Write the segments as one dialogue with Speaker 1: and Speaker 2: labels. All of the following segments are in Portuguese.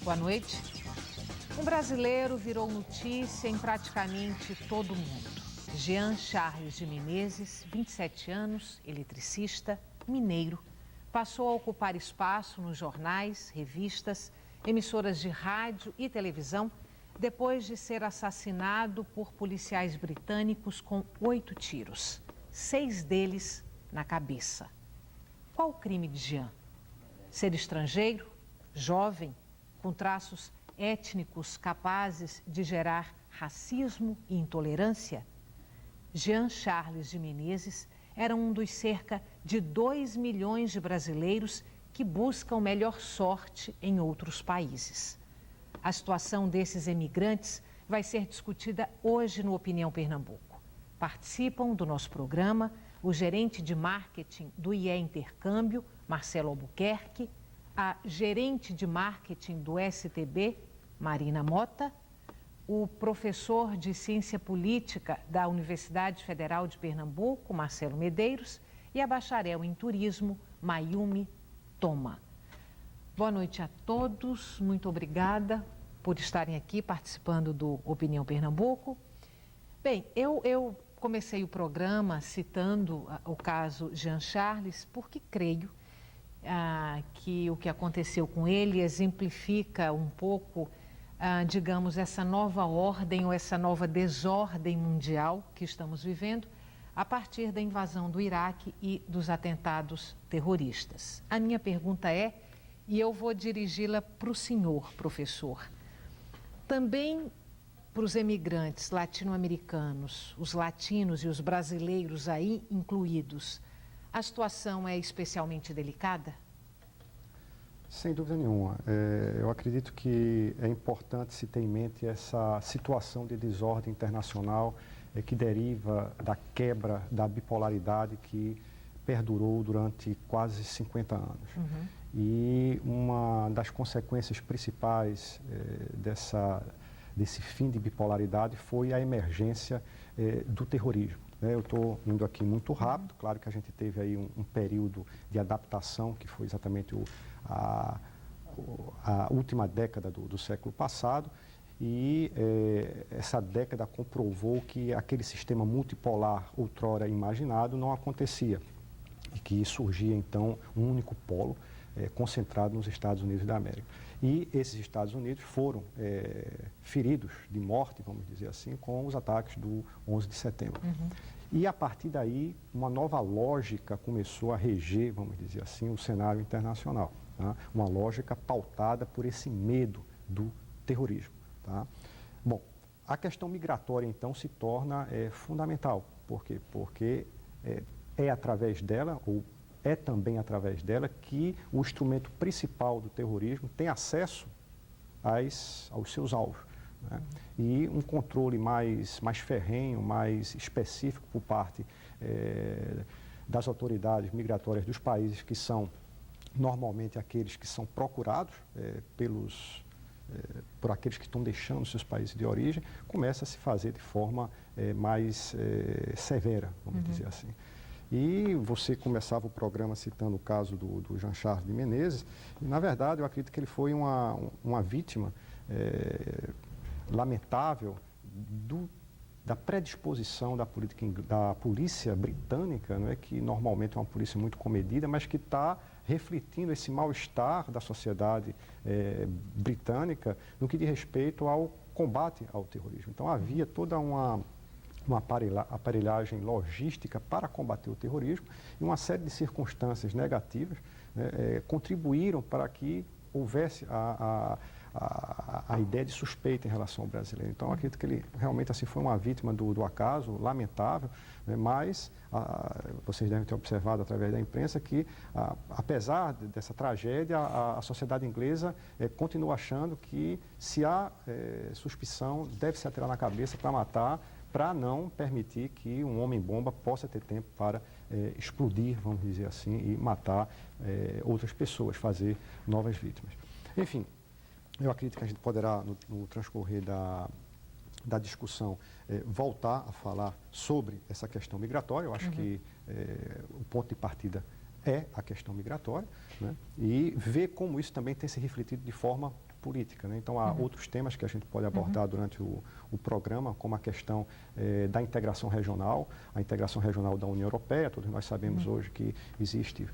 Speaker 1: Boa noite. Um brasileiro virou notícia em praticamente todo o mundo. Jean Charles de Menezes, 27 anos, eletricista, mineiro, passou a ocupar espaço nos jornais, revistas, emissoras de rádio e televisão depois de ser assassinado por policiais britânicos com 8 tiros, 6 deles na cabeça. Qual o crime de Jean? Ser estrangeiro, jovem, com traços étnicos capazes de gerar racismo e intolerância? Jean Charles de Menezes era um dos cerca de 2 milhões de brasileiros que buscam melhor sorte em outros países. A situação desses emigrantes vai ser discutida hoje no Opinião Pernambuco. Participam do nosso programa o gerente de marketing do IE Intercâmbio, Marcelo Albuquerque, a gerente de marketing do STB, Marina Mota, o professor de ciência política da Universidade Federal de Pernambuco, Marcelo Medeiros, e a bacharel em turismo, Mayumi Toma. Boa noite a todos, muito obrigada por estarem aqui participando do Opinião Pernambuco. Bem, eu comecei o programa citando o caso Jean Charles porque creio que o que aconteceu com ele exemplifica um pouco, digamos, essa nova ordem ou essa nova desordem mundial que estamos vivendo a partir da invasão do Iraque e dos atentados terroristas. A minha pergunta é, e eu vou dirigi-la para o senhor, professor, também para os emigrantes latino-americanos, os latinos e os brasileiros aí incluídos, a situação é especialmente delicada?
Speaker 2: Sem dúvida nenhuma. Eu acredito que é importante se ter em mente essa situação de desordem internacional que deriva da quebra da bipolaridade que perdurou durante quase 50 anos.
Speaker 1: Uhum.
Speaker 2: E uma das consequências principais desse fim de bipolaridade foi a emergência do terrorismo. Eu estou indo aqui muito rápido, claro que a gente teve aí um período de adaptação, que foi exatamente a última década do século passado, e essa década comprovou que aquele sistema multipolar outrora imaginado não acontecia, e que surgia então um único polo concentrado nos Estados Unidos da América. E esses Estados Unidos foram feridos de morte, vamos dizer assim, com os ataques do 11 de setembro. Uhum. E a partir daí, uma nova lógica começou a reger, vamos dizer assim, o cenário internacional. Tá? Uma lógica pautada por esse medo do terrorismo. Tá? Bom, a questão migratória, então, se torna fundamental. Por quê? Porque é através dela, ou é também através dela, que o instrumento principal do terrorismo tem acesso aos seus alvos. Né? E um controle mais ferrenho, mais específico por parte das autoridades migratórias dos países que são normalmente aqueles que são procurados por aqueles que estão deixando seus países de origem, começa a se fazer de forma mais severa, vamos dizer assim. E você começava o programa citando o caso do Jean Charles de Menezes, e na verdade eu acredito que ele foi uma vítima lamentável da predisposição da polícia britânica, não é, que normalmente é uma polícia muito comedida, mas que está refletindo esse mal-estar da sociedade britânica no que diz respeito ao combate ao terrorismo. Então havia toda uma aparelhagem logística para combater o terrorismo e uma série de circunstâncias negativas contribuíram para que houvesse a ideia de suspeita em relação ao brasileiro. Então, eu acredito que ele realmente assim, foi uma vítima do acaso, lamentável, né, mas vocês devem ter observado através da imprensa que, apesar dessa tragédia, a sociedade inglesa continua achando que se há suspeição, deve se atirar na cabeça para matar, para não permitir que um homem-bomba possa ter tempo para explodir, vamos dizer assim, e matar outras pessoas, fazer novas vítimas. Enfim, eu acredito que a gente poderá, no transcorrer da discussão, voltar a falar sobre essa questão migratória. Eu acho que o ponto de partida é a questão migratória, né? E ver como isso também tem se refletido de forma política, né? Então, há outros temas que a gente pode abordar durante o programa, como a questão da integração regional, a integração regional da União Europeia. Todos nós sabemos hoje que existe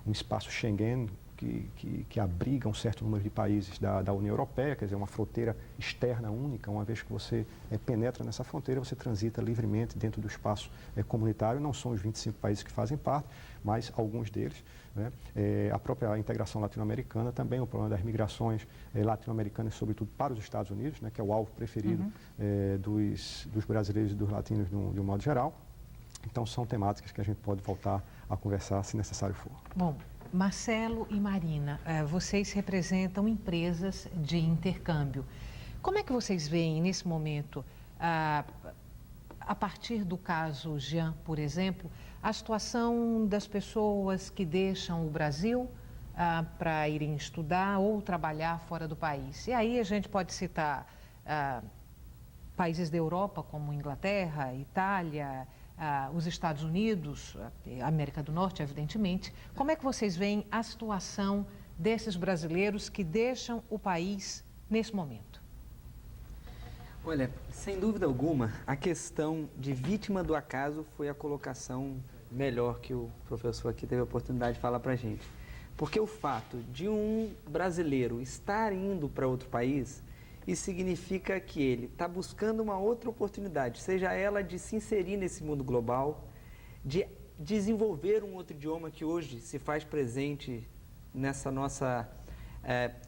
Speaker 2: um espaço Schengen, que abriga um certo número de países da União Europeia, quer dizer, uma fronteira externa única. Uma vez que você penetra nessa fronteira, você transita livremente dentro do espaço comunitário. Não são os 25 países que fazem parte, mas alguns deles, né? A própria integração latino-americana também, o problema das migrações latino-americanas, sobretudo para os Estados Unidos, né? Que é o alvo preferido dos brasileiros e dos latinos de um modo geral. Então, são temáticas que a gente pode voltar a conversar, se necessário for.
Speaker 1: Bom, Marcelo e Marina, vocês representam empresas de intercâmbio. Como é que vocês veem nesse momento, a partir do caso Jean, por exemplo, a situação das pessoas que deixam o Brasil para irem estudar ou trabalhar fora do país? E aí a gente pode citar países da Europa, como Inglaterra, Itália, os Estados Unidos, a América do Norte, evidentemente. Como é que vocês veem a situação desses brasileiros que deixam o país nesse momento?
Speaker 3: Olha, sem dúvida alguma, a questão de vítima do acaso foi a colocação melhor que o professor aqui teve a oportunidade de falar para a gente. Porque o fato de um brasileiro estar indo para outro país, isso significa que ele está buscando uma outra oportunidade, seja ela de se inserir nesse mundo global, de desenvolver um outro idioma que hoje se faz presente nessa nossa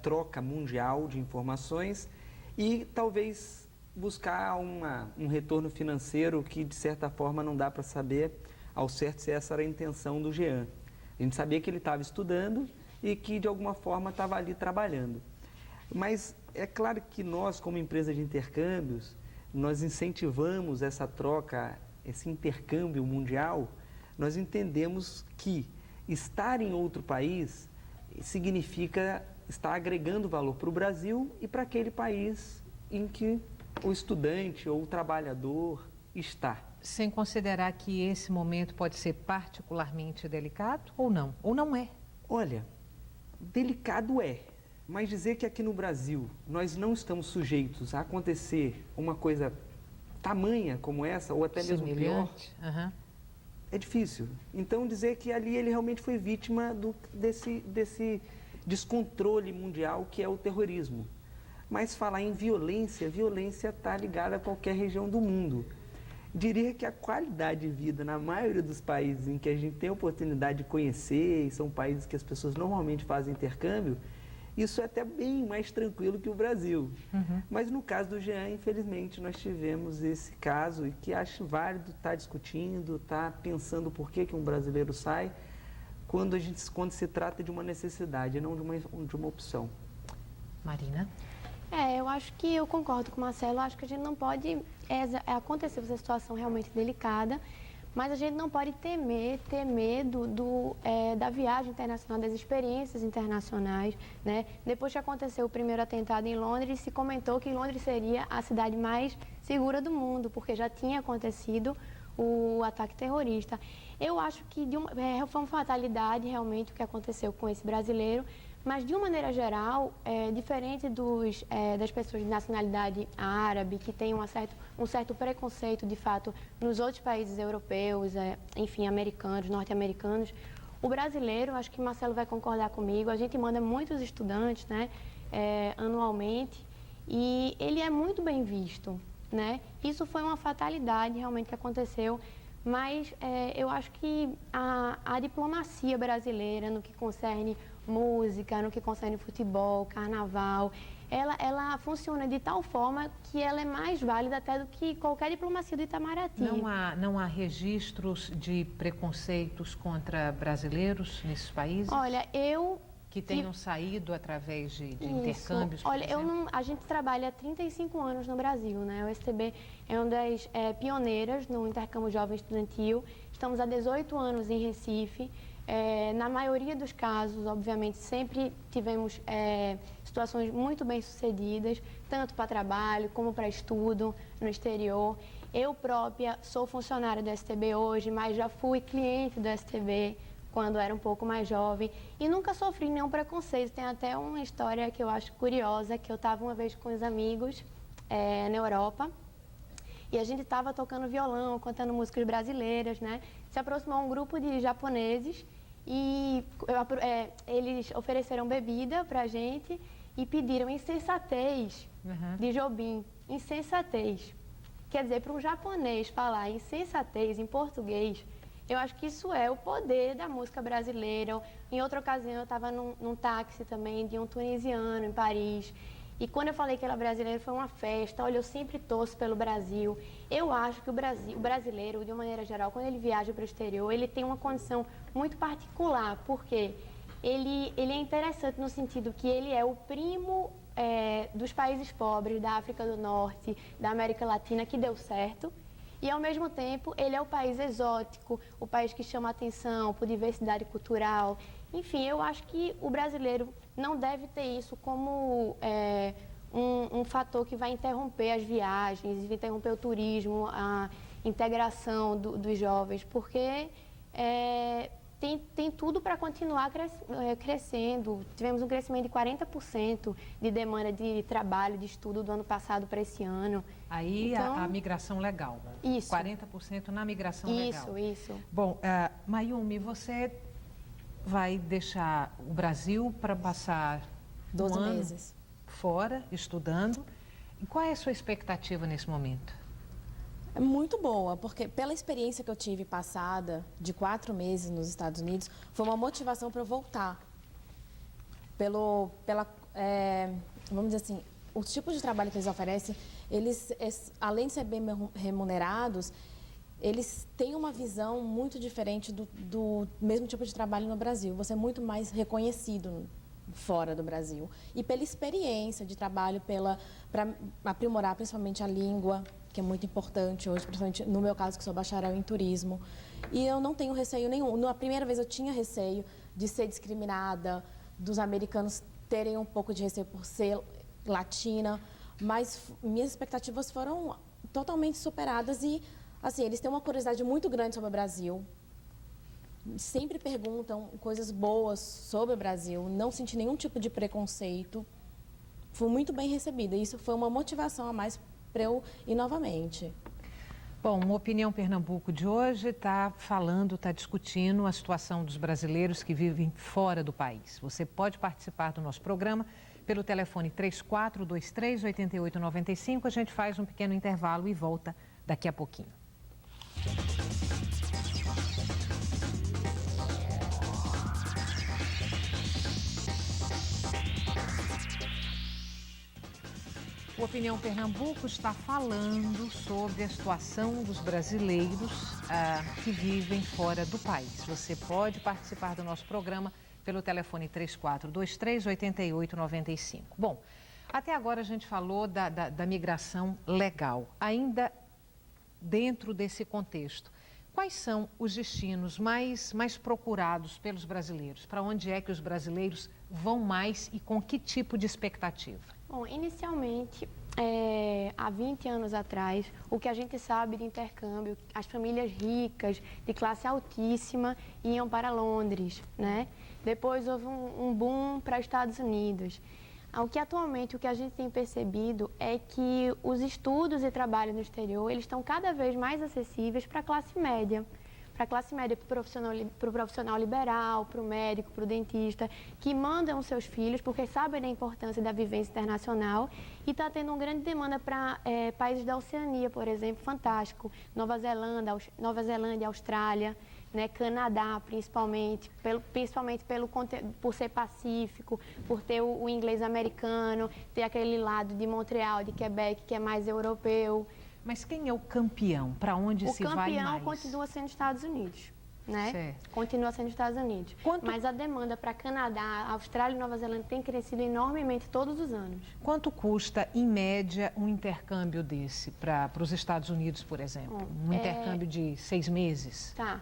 Speaker 3: troca mundial de informações e talvez buscar um retorno financeiro que, de certa forma, não dá para saber ao certo se essa era a intenção do Jean. A gente sabia que ele estava estudando e que, de alguma forma, estava ali trabalhando. Mas é claro que nós, como empresa de intercâmbios, nós incentivamos essa troca, esse intercâmbio mundial. Nós entendemos que estar em outro país significa estar agregando valor para o Brasil e para aquele país em que o estudante ou o trabalhador está.
Speaker 1: Sem considerar que esse momento pode ser particularmente delicado ou não? Ou não é?
Speaker 3: Olha, delicado é. Mas dizer que aqui no Brasil nós não estamos sujeitos a acontecer uma coisa tamanha como essa, ou até mesmo pior, é difícil. Então dizer que ali ele realmente foi vítima desse descontrole mundial que é o terrorismo. Mas falar em violência, violência está ligada a qualquer região do mundo. Diria que a qualidade de vida na maioria dos países em que a gente tem a oportunidade de conhecer, e são países que as pessoas normalmente fazem intercâmbio, isso é até bem mais tranquilo que o Brasil. Mas no caso do Jean, infelizmente, nós tivemos esse caso e que acho válido estar discutindo, estar pensando por que um brasileiro sai quando se trata de uma necessidade, não de uma opção.
Speaker 1: Marina?
Speaker 4: Eu acho que eu concordo com o Marcelo. Acho que a gente não pode acontecer essa situação realmente delicada, mas a gente não pode ter medo da viagem internacional, das experiências internacionais, né? Depois que aconteceu o primeiro atentado em Londres, se comentou que Londres seria a cidade mais segura do mundo, porque já tinha acontecido o ataque terrorista. Eu acho que foi uma fatalidade realmente o que aconteceu com esse brasileiro, mas de uma maneira geral, diferente das pessoas de nacionalidade árabe, que têm um certo preconceito, de fato, nos outros países europeus, enfim, americanos, norte-americanos, o brasileiro, acho que Marcelo vai concordar comigo, a gente manda muitos estudantes, né, anualmente, e ele é muito bem visto, né? Isso foi uma fatalidade realmente que aconteceu, mas eu acho que a diplomacia brasileira no que concerne música, no que concerne futebol, carnaval, ela funciona de tal forma que ela é mais válida até do que qualquer diplomacia do Itamaraty.
Speaker 1: Não há registros de preconceitos contra brasileiros nesses países?
Speaker 4: Olha,
Speaker 1: que tenham saído através de intercâmbios, por exemplo?
Speaker 4: A gente trabalha há 35 anos no Brasil, né? O STB é uma das pioneiras no intercâmbio jovem estudantil. Estamos há 18 anos em Recife. Na maioria dos casos, obviamente, sempre tivemos situações muito bem sucedidas, tanto para trabalho como para estudo no exterior. Eu própria sou funcionária do STB hoje, mas já fui cliente do STB quando era um pouco mais jovem, e nunca sofri nenhum preconceito. Tem até uma história que eu acho curiosa, que eu estava uma vez com os amigos na Europa, e a gente estava tocando violão, cantando músicas brasileiras, né? Se aproximou um grupo de japoneses e eles ofereceram bebida pra gente e pediram insensatez de Jobim. Insensatez. Quer dizer, para um japonês falar insensatez em português, eu acho que isso é o poder da música brasileira. Em outra ocasião, eu estava num táxi também de um tunisiano em Paris. E quando eu falei que era brasileiro, foi uma festa. Olha, eu sempre torço pelo Brasil. Eu acho que o brasileiro, de uma maneira geral, quando ele viaja para o exterior, ele tem uma condição muito particular, porque ele é interessante no sentido que ele é o primo dos países pobres, da África do Norte, da América Latina, que deu certo. E, ao mesmo tempo, ele é o país exótico, o país que chama atenção por diversidade cultural. Enfim, eu acho que o brasileiro não deve ter isso como um fator que vai interromper as viagens, vai interromper o turismo, a integração dos jovens, porque tem tudo para continuar crescendo. Tivemos um crescimento de 40% de demanda de trabalho, de estudo do ano passado para esse ano.
Speaker 1: Aí
Speaker 4: então,
Speaker 1: a migração legal.
Speaker 4: Isso.
Speaker 1: 40% na migração legal.
Speaker 4: Isso.
Speaker 1: Bom, Mayumi, você vai deixar o Brasil para passar
Speaker 5: 12
Speaker 1: um ano
Speaker 5: meses
Speaker 1: fora, estudando. E qual é a sua expectativa nesse momento?
Speaker 5: É muito boa, porque pela experiência que eu tive passada, de 4 meses nos Estados Unidos, foi uma motivação para eu voltar. Vamos dizer assim, os tipos de trabalho que eles oferecem, além de ser bem remunerados, eles têm uma visão muito diferente do mesmo tipo de trabalho no Brasil. Você é muito mais reconhecido fora do Brasil. E pela experiência de trabalho, para aprimorar principalmente a língua, que é muito importante hoje, principalmente no meu caso, que sou bacharel em turismo. E eu não tenho receio nenhum. Na primeira vez eu tinha receio de ser discriminada, dos americanos terem um pouco de receio por ser latina, mas minhas expectativas foram totalmente superadas e, assim, eles têm uma curiosidade muito grande sobre o Brasil. Sempre perguntam coisas boas sobre o Brasil, não senti nenhum tipo de preconceito. Fui muito bem recebida e isso foi uma motivação a mais para eu ir novamente.
Speaker 1: Bom, o Opinião Pernambuco de hoje está discutindo a situação dos brasileiros que vivem fora do país. Você pode participar do nosso programa pelo telefone 3423-8895. A gente faz um pequeno intervalo e volta daqui a pouquinho. O Opinião Pernambuco está falando sobre a situação dos brasileiros que vivem fora do país. Você pode participar do nosso programa pelo telefone 3423-8895. Bom, até agora a gente falou da migração legal. Ainda dentro desse contexto, quais são os destinos mais procurados pelos brasileiros? Para onde é que os brasileiros vão mais e com que tipo de expectativa?
Speaker 4: Bom, inicialmente, há 20 anos atrás, o que a gente sabe de intercâmbio, as famílias ricas, de classe altíssima, iam para Londres, né? Depois houve um boom para Estados Unidos. O que a gente tem percebido é que os estudos e trabalho no exterior, eles estão cada vez mais acessíveis para a classe média. Para a classe média, para o profissional liberal, para o médico, para o dentista, que mandam os seus filhos porque sabem da importância da vivência internacional e está tendo uma grande demanda para países da Oceania, por exemplo, fantástico, Nova Zelândia, Austrália, né, Canadá, principalmente por ser pacífico, por ter o inglês americano, ter aquele lado de Montreal, de Quebec, que é mais europeu.
Speaker 1: Mas quem é o campeão? Para onde se vai mais?
Speaker 4: O campeão continua sendo Estados Unidos, né?
Speaker 1: Certo.
Speaker 4: Continua sendo Estados Unidos. Mas a demanda para Canadá, Austrália e Nova Zelândia tem crescido enormemente todos os anos.
Speaker 1: Quanto custa, em média, um intercâmbio desse para os Estados Unidos, por exemplo? Um intercâmbio de 6 meses?
Speaker 4: Tá.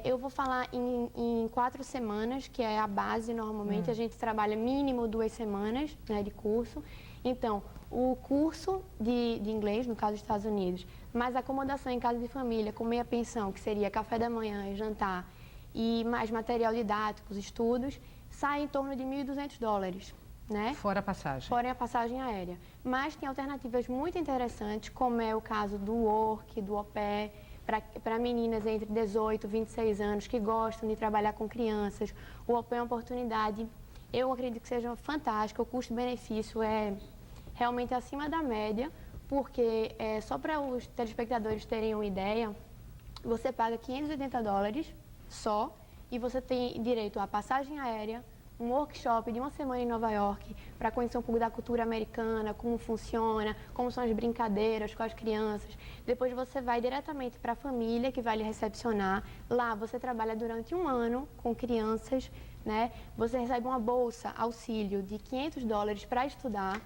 Speaker 4: Eu vou falar em 4 semanas, que é a base normalmente. A gente trabalha mínimo 2 semanas, né, de curso. Então, o curso de inglês, no caso dos Estados Unidos, mais acomodação em casa de família, com meia pensão, que seria café da manhã e jantar, e mais material didático, estudos, sai em torno de $1.200, né?
Speaker 1: Fora a passagem.
Speaker 4: Fora a passagem aérea. Mas tem alternativas muito interessantes, como é o caso do Work, do Au Pair, para meninas entre 18 e 26 anos que gostam de trabalhar com crianças. O Au Pair é uma oportunidade, eu acredito que seja fantástica, o custo-benefício é realmente acima da média, porque só para os telespectadores terem uma ideia, você paga $580 só e você tem direito à passagem aérea, um workshop de uma semana em Nova York para conhecer um pouco da cultura americana, como funciona, como são as brincadeiras com as crianças. Depois você vai diretamente para a família que vai lhe recepcionar. Lá você trabalha durante um ano com crianças, né? Você recebe uma bolsa, auxílio de $500 para estudar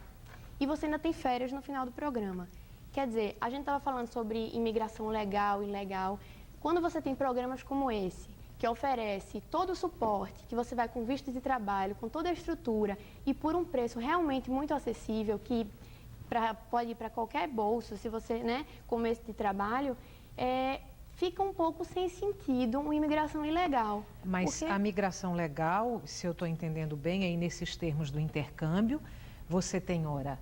Speaker 4: e você ainda tem férias no final do programa. Quer dizer, a gente estava falando sobre imigração legal e ilegal. Quando você tem programas como esse, que oferece todo o suporte, que você vai com visto de trabalho, com toda a estrutura e por um preço realmente muito acessível, que pode ir para qualquer bolso, se você, né, começo de trabalho, fica um pouco sem sentido uma imigração ilegal.
Speaker 1: Mas a migração legal, se eu estou entendendo bem, aí nesses termos do intercâmbio, você tem hora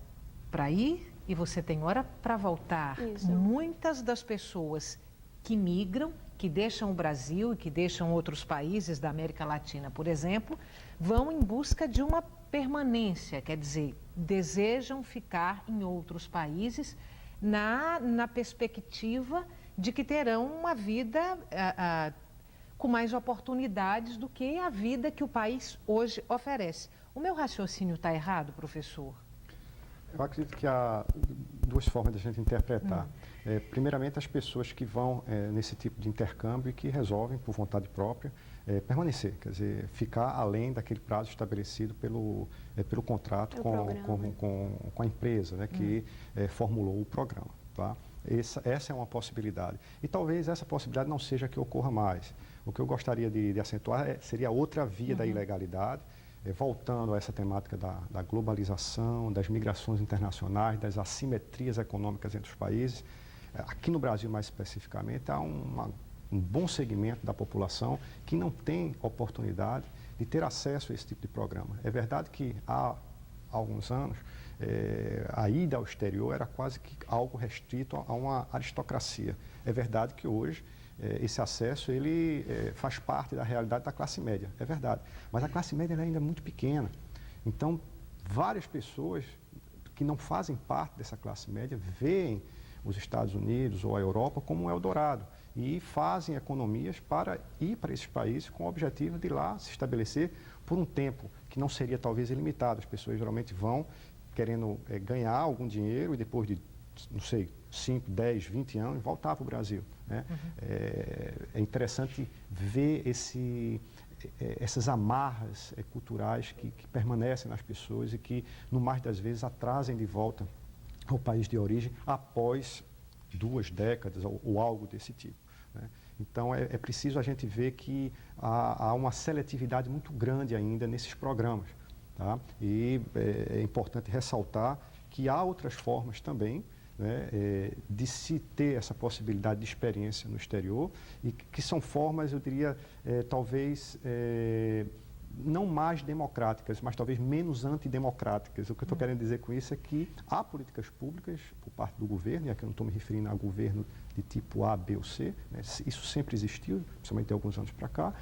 Speaker 1: para ir e você tem hora para voltar.
Speaker 4: Isso.
Speaker 1: Muitas das pessoas que migram, que deixam o Brasil e que deixam outros países da América Latina, por exemplo, vão em busca de uma permanência, quer dizer, desejam ficar em outros países na perspectiva de que terão uma vida com mais oportunidades do que a vida que o país hoje oferece. O meu raciocínio está errado, professor?
Speaker 2: Eu acredito que há duas formas de a gente interpretar. Primeiramente, as pessoas que vão nesse tipo de intercâmbio e que resolvem, por vontade própria, permanecer, quer dizer, ficar além daquele prazo estabelecido pelo contrato com a empresa, né, que formulou o programa. Tá? Essa é uma possibilidade. E talvez essa possibilidade não seja que ocorra mais. O que eu gostaria de acentuar seria outra via da ilegalidade, voltando a essa temática da globalização, das migrações internacionais, das assimetrias econômicas entre os países. Aqui no Brasil, mais especificamente, há um bom segmento da população que não tem oportunidade de ter acesso a esse tipo de programa. É verdade que há alguns anos a ida ao exterior era quase que algo restrito a uma aristocracia. É verdade que hoje esse acesso ele faz parte da realidade da classe média, é verdade. Mas a classe média ainda é muito pequena. Então, várias pessoas que não fazem parte dessa classe média veem os Estados Unidos ou a Europa como um Eldorado e fazem economias para ir para esses países com o objetivo de lá se estabelecer por um tempo que não seria talvez ilimitado. As pessoas geralmente vão querendo ganhar algum dinheiro e depois de, não sei, 5, 10, 20 anos, voltar para o Brasil. Né? É interessante ver essas amarras culturais que permanecem nas pessoas e que, no mais das vezes, atrasem de volta ao país de origem após 2 décadas ou algo desse tipo. Né? Então, é preciso a gente ver que há uma seletividade muito grande ainda nesses programas. Tá? E é importante ressaltar que há outras formas também, né, de se ter essa possibilidade de experiência no exterior e que são formas, eu diria, talvez não mais democráticas, mas talvez menos antidemocráticas. O que eu estou querendo dizer com isso é que há políticas públicas por parte do governo, e aqui eu não estou me referindo a governo de tipo A, B ou C, né, isso sempre existiu, principalmente de alguns anos para cá,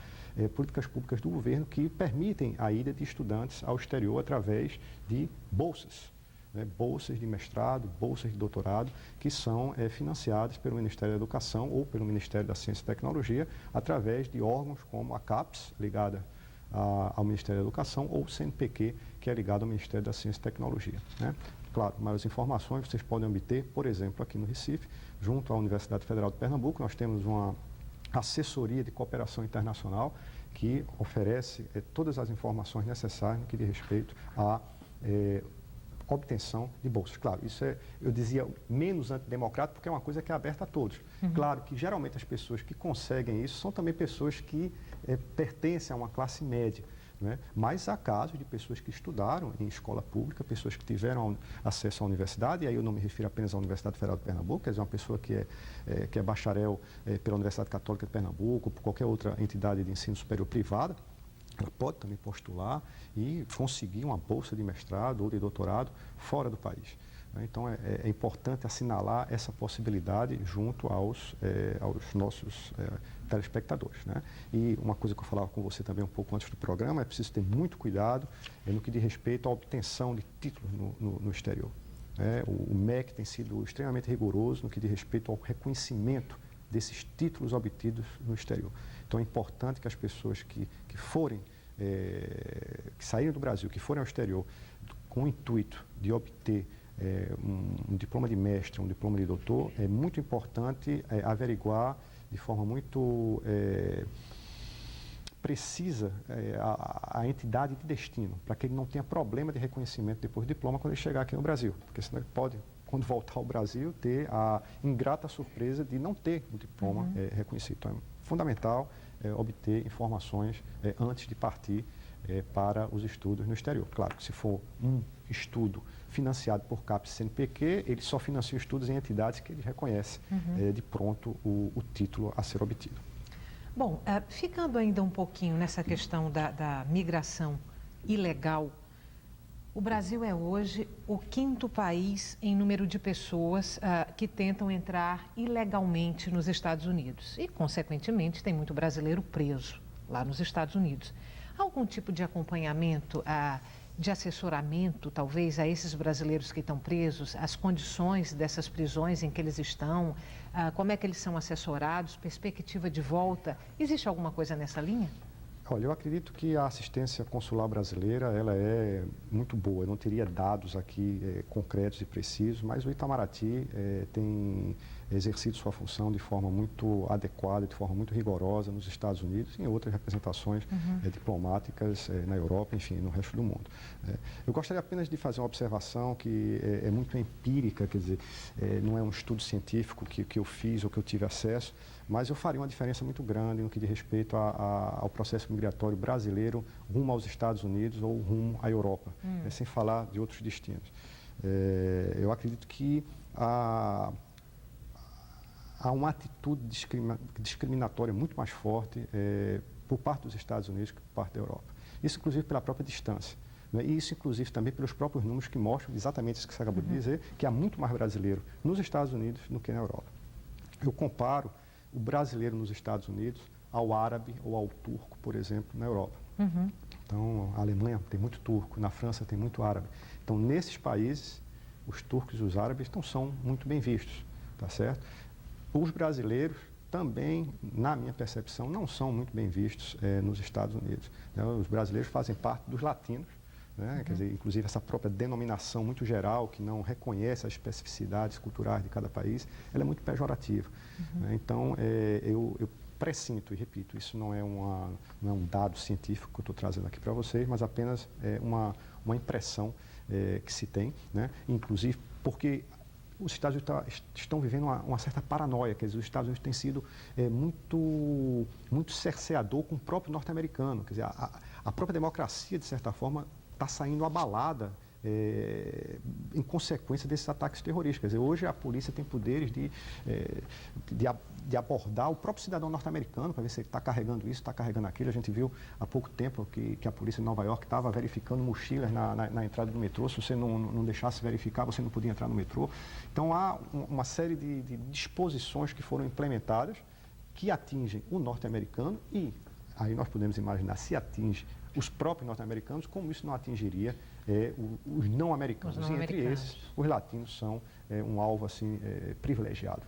Speaker 2: políticas públicas do governo que permitem a ida de estudantes ao exterior através de bolsas. Né, bolsas de mestrado, bolsas de doutorado, que são financiadas pelo Ministério da Educação ou pelo Ministério da Ciência e Tecnologia, através de órgãos como a CAPES, ligada ao Ministério da Educação, ou o CNPq, que é ligado ao Ministério da Ciência e Tecnologia. Né? Claro, maiores informações vocês podem obter, por exemplo, aqui no Recife, junto à Universidade Federal de Pernambuco, nós temos uma assessoria de cooperação internacional que oferece todas as informações necessárias no que diz respeito à obtenção de bolsas. Claro, isso eu dizia, menos antidemocrático, porque é uma coisa que é aberta a todos. Claro que, geralmente, as pessoas que conseguem isso são também pessoas que pertencem a uma classe média. né? Mas há casos de pessoas que estudaram em escola pública, pessoas que tiveram acesso à universidade, e aí eu não me refiro apenas à Universidade Federal de Pernambuco, quer dizer, uma pessoa que é bacharel pela Universidade Católica de Pernambuco, ou por qualquer outra entidade de ensino superior privada, ela pode também postular e conseguir uma bolsa de mestrado ou de doutorado fora do país. Então, é importante assinalar essa possibilidade junto aos nossos telespectadores, né? E uma coisa que eu falava com você também um pouco antes do programa, é preciso ter muito cuidado no que diz respeito à obtenção de títulos no exterior. O MEC tem sido extremamente rigoroso no que diz respeito ao reconhecimento desses títulos obtidos no exterior. Então, é importante que as pessoas que saírem do Brasil, que forem ao exterior com o intuito de obter um diploma de mestre, um diploma de doutor, é muito importante averiguar de forma muito precisa a entidade de destino, para que ele não tenha problema de reconhecimento depois do diploma quando ele chegar aqui no Brasil, porque senão ele pode, quando voltar ao Brasil, ter a ingrata surpresa de não ter o diploma reconhecido. Então, é fundamental obter informações antes de partir para os estudos no exterior. Claro que se for um estudo financiado por CAPES e CNPq, ele só financia estudos em entidades que ele reconhece de pronto o título a ser obtido.
Speaker 1: Bom, ficando ainda um pouquinho nessa questão da migração ilegal, o Brasil é hoje o 5º país em número de pessoas que tentam entrar ilegalmente nos Estados Unidos e, consequentemente, tem muito brasileiro preso lá nos Estados Unidos. Há algum tipo de acompanhamento, de assessoramento, talvez, a esses brasileiros que estão presos, as condições dessas prisões em que eles estão, como é que eles são assessorados, perspectiva de volta? Existe alguma coisa nessa linha?
Speaker 2: Olha, eu acredito que a assistência consular brasileira ela é muito boa. Eu não teria dados aqui concretos e precisos, mas o Itamaraty tem exercido sua função de forma muito adequada, de forma muito rigorosa nos Estados Unidos e em outras representações diplomáticas na Europa, enfim, no resto do mundo. Eu gostaria apenas de fazer uma observação que é muito empírica, quer dizer, não é um estudo científico que eu fiz ou que eu tive acesso, mas eu faria uma diferença muito grande no que diz respeito ao processo migratório brasileiro rumo aos Estados Unidos ou rumo à Europa, sem falar de outros destinos. Eu acredito que há uma atitude discriminatória muito mais forte por parte dos Estados Unidos que por parte da Europa. Isso, inclusive, pela própria distância. Né? E isso, inclusive, também pelos próprios números que mostram exatamente isso que você acabou de dizer, que há muito mais brasileiro nos Estados Unidos do que na Europa. Eu comparo o brasileiro nos Estados Unidos ao árabe ou ao turco, por exemplo, na Europa. Então, a Alemanha tem muito turco, na França tem muito árabe. Então, nesses países, os turcos e os árabes não são muito bem vistos, tá certo? Os brasileiros também, na minha percepção, não são muito bem vistos nos Estados Unidos. Né? Os brasileiros fazem parte dos latinos, né? Quer dizer, inclusive essa própria denominação muito geral, que não reconhece as especificidades culturais de cada país, ela é muito pejorativa. Né? Então, eu pressinto, e repito, isso não é um dado científico que eu estou trazendo aqui para vocês, mas apenas uma impressão que se tem, né? Inclusive porque os Estados Unidos estão vivendo uma certa paranoia, quer dizer, os Estados Unidos têm sido muito cerceador com o próprio norte-americano, quer dizer, a própria democracia, de certa forma, está saindo abalada em consequência desses ataques terroristas. Quer dizer, hoje a polícia tem poderes de abordar o próprio cidadão norte-americano para ver se ele está carregando isso, está carregando aquilo. A gente viu há pouco tempo que a polícia de Nova York estava verificando mochilas na entrada do metrô. Se você não deixasse verificar, você não podia entrar no metrô. Então, há uma série de disposições que foram implementadas que atingem o norte-americano e aí nós podemos imaginar se atinge os próprios norte-americanos, como isso não atingiria os não-americanos. E entre esses, os latinos são um alvo assim, privilegiado.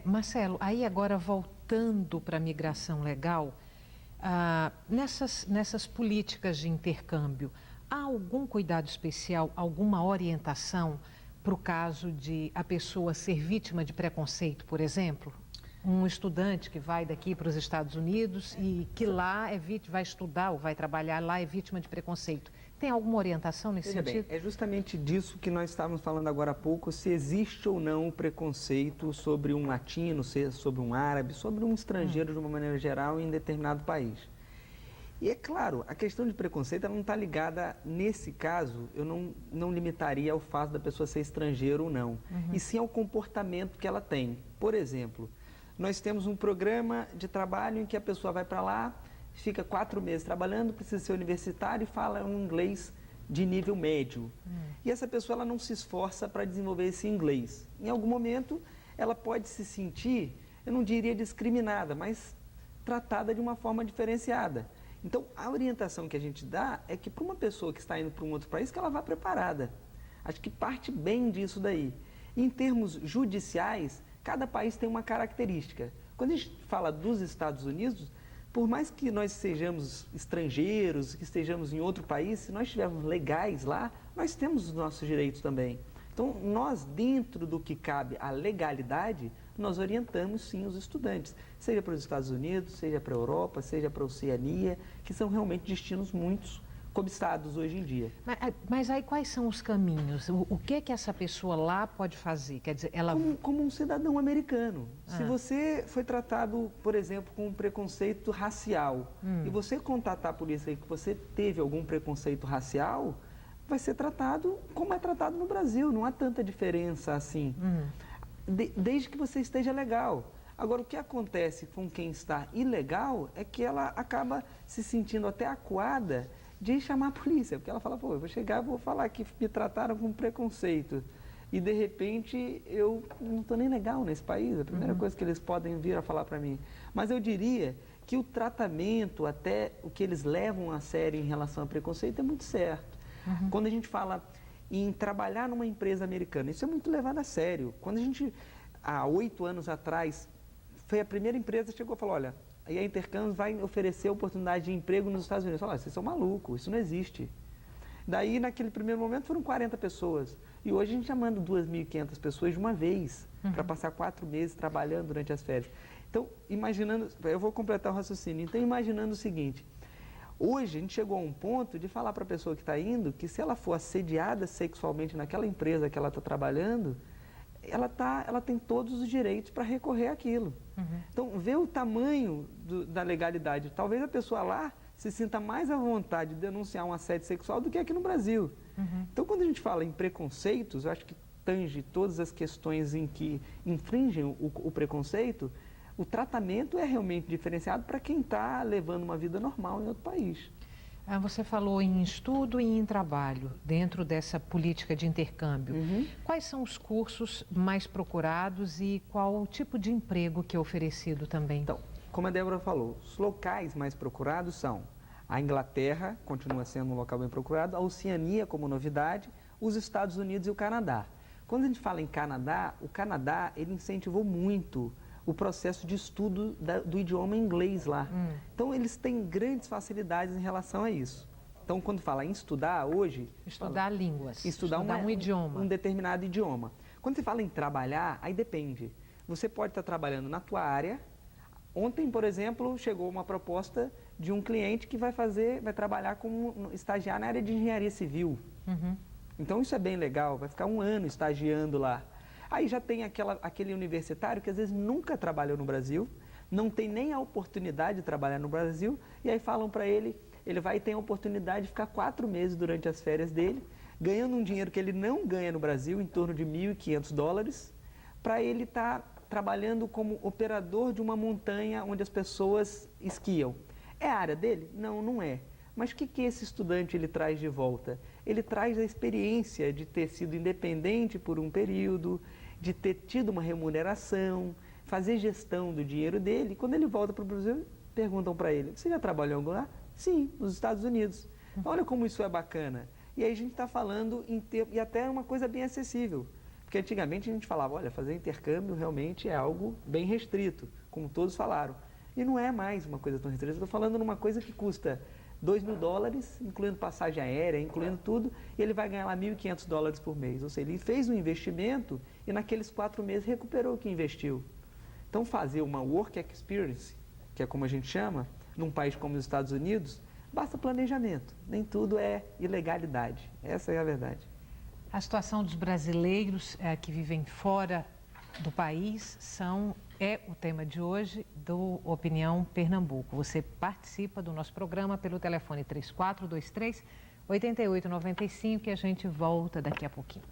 Speaker 1: Marcelo, aí agora voltando para a migração legal, nessas políticas de intercâmbio, há algum cuidado especial, alguma orientação para o caso de a pessoa ser vítima de preconceito, por exemplo? Um estudante que vai daqui para os Estados Unidos e que lá vai estudar ou vai trabalhar lá é vítima de preconceito. Tem alguma orientação nesse sentido?
Speaker 3: Bem, é justamente disso que nós estávamos falando agora há pouco, se existe ou não o preconceito sobre um latino, sobre um árabe, sobre um estrangeiro de uma maneira geral em determinado país. E é claro, a questão de preconceito ela não está ligada, nesse caso, eu não limitaria ao fato da pessoa ser estrangeira ou não, e sim ao comportamento que ela tem. Por exemplo, nós temos um programa de trabalho em que a pessoa vai para lá, fica 4 meses trabalhando, precisa ser universitário e fala um inglês de nível médio. E essa pessoa ela não se esforça para desenvolver esse inglês. Em algum momento, ela pode se sentir, eu não diria discriminada, mas tratada de uma forma diferenciada. Então, a orientação que a gente dá é que para uma pessoa que está indo para um outro país, que ela vá preparada. Acho que parte bem disso daí. Em termos judiciais, cada país tem uma característica. Quando a gente fala dos Estados Unidos, por mais que nós sejamos estrangeiros, que estejamos em outro país, se nós estivermos legais lá, nós temos os nossos direitos também. Então, nós, dentro do que cabe à legalidade, nós orientamos sim os estudantes, seja para os Estados Unidos, seja para a Europa, seja para a Oceania, que são realmente destinos muito cobiçados hoje em dia.
Speaker 1: Mas aí quais são os caminhos? O que é que essa pessoa lá pode fazer? Quer dizer, ela...
Speaker 3: Como um cidadão americano. Se você foi tratado, por exemplo, com um preconceito racial, e você contatar a polícia que você teve algum preconceito racial, vai ser tratado como é tratado no Brasil. Não há tanta diferença assim. Desde que você esteja legal. Agora, o que acontece com quem está ilegal é que ela acaba se sentindo até acuada de chamar a polícia, porque ela fala, pô, eu vou chegar, vou falar que me trataram com preconceito e de repente eu não estou nem legal nesse país, a primeira coisa que eles podem vir a falar para mim. Mas eu diria que o tratamento, até o que eles levam a sério em relação a preconceito é muito certo. Quando a gente fala em trabalhar numa empresa americana, isso é muito levado a sério. Quando a gente, há 8 anos atrás, foi a primeira empresa que chegou e falou, olha, e a Intercampus vai oferecer oportunidade de emprego nos Estados Unidos. Olha, vocês são malucos, isso não existe. Daí, naquele primeiro momento, foram 40 pessoas. E hoje a gente já manda 2.500 pessoas de uma vez, para passar 4 meses trabalhando durante as férias. Então, imaginando, eu vou completar o raciocínio, então imaginando o seguinte, hoje a gente chegou a um ponto de falar para a pessoa que está indo que se ela for assediada sexualmente naquela empresa que ela está trabalhando, ela tem todos os direitos para recorrer àquilo. Então, ver o tamanho da legalidade. Talvez a pessoa lá se sinta mais à vontade de denunciar um assédio sexual do que aqui no Brasil. Então, quando a gente fala em preconceitos, eu acho que tange todas as questões em que infringem o preconceito, o tratamento é realmente diferenciado para quem está levando uma vida normal em outro país.
Speaker 1: Você falou em estudo e em trabalho, dentro dessa política de intercâmbio. Quais são os cursos mais procurados e qual o tipo de emprego que é oferecido também?
Speaker 3: Então, como a Débora falou, os locais mais procurados são a Inglaterra, continua sendo um local bem procurado, a Oceania como novidade, os Estados Unidos e o Canadá. Quando a gente fala em Canadá, o Canadá ele incentivou muito o processo de estudo do idioma inglês lá. Então, eles têm grandes facilidades em relação a isso. Então, quando fala em estudar hoje...
Speaker 1: Estudar línguas.
Speaker 3: Estudar um idioma. Um determinado idioma. Quando você fala em trabalhar, aí depende. Você pode estar trabalhando na tua área. Ontem, por exemplo, chegou uma proposta de um cliente que vai trabalhar como estagiário na área de engenharia civil. Então, isso é bem legal. Vai ficar 1 ano estagiando lá. Aí já tem aquele universitário que às vezes nunca trabalhou no Brasil, não tem nem a oportunidade de trabalhar no Brasil, e aí falam para ele vai ter a oportunidade de ficar 4 meses durante as férias dele, ganhando um dinheiro que ele não ganha no Brasil, em torno de $1.500, para ele estar trabalhando como operador de uma montanha onde as pessoas esquiam. É a área dele? Não, não é. Mas o que esse estudante ele traz de volta? Ele traz a experiência de ter sido independente por um período, de ter tido uma remuneração, fazer gestão do dinheiro dele. Quando ele volta para o Brasil, perguntam para ele, você já trabalhou em algum lugar? Sim, nos Estados Unidos. Olha como isso é bacana. E aí a gente está falando, e até uma coisa bem acessível. Porque antigamente a gente falava, olha, fazer intercâmbio realmente é algo bem restrito, como todos falaram. E não é mais uma coisa tão restrita. Estou falando numa coisa que custa $2.000, incluindo passagem aérea, incluindo tudo, e ele vai ganhar lá $1.500 por mês. Ou seja, ele fez um investimento e naqueles 4 meses recuperou o que investiu. Então, fazer uma work experience, que é como a gente chama, num país como os Estados Unidos, basta planejamento. Nem tudo é ilegalidade. Essa é a verdade.
Speaker 1: A situação dos brasileiros que vivem fora do país são é o tema de hoje do Opinião Pernambuco. Você participa do nosso programa pelo telefone 3423-8895 e a gente volta daqui a pouquinho.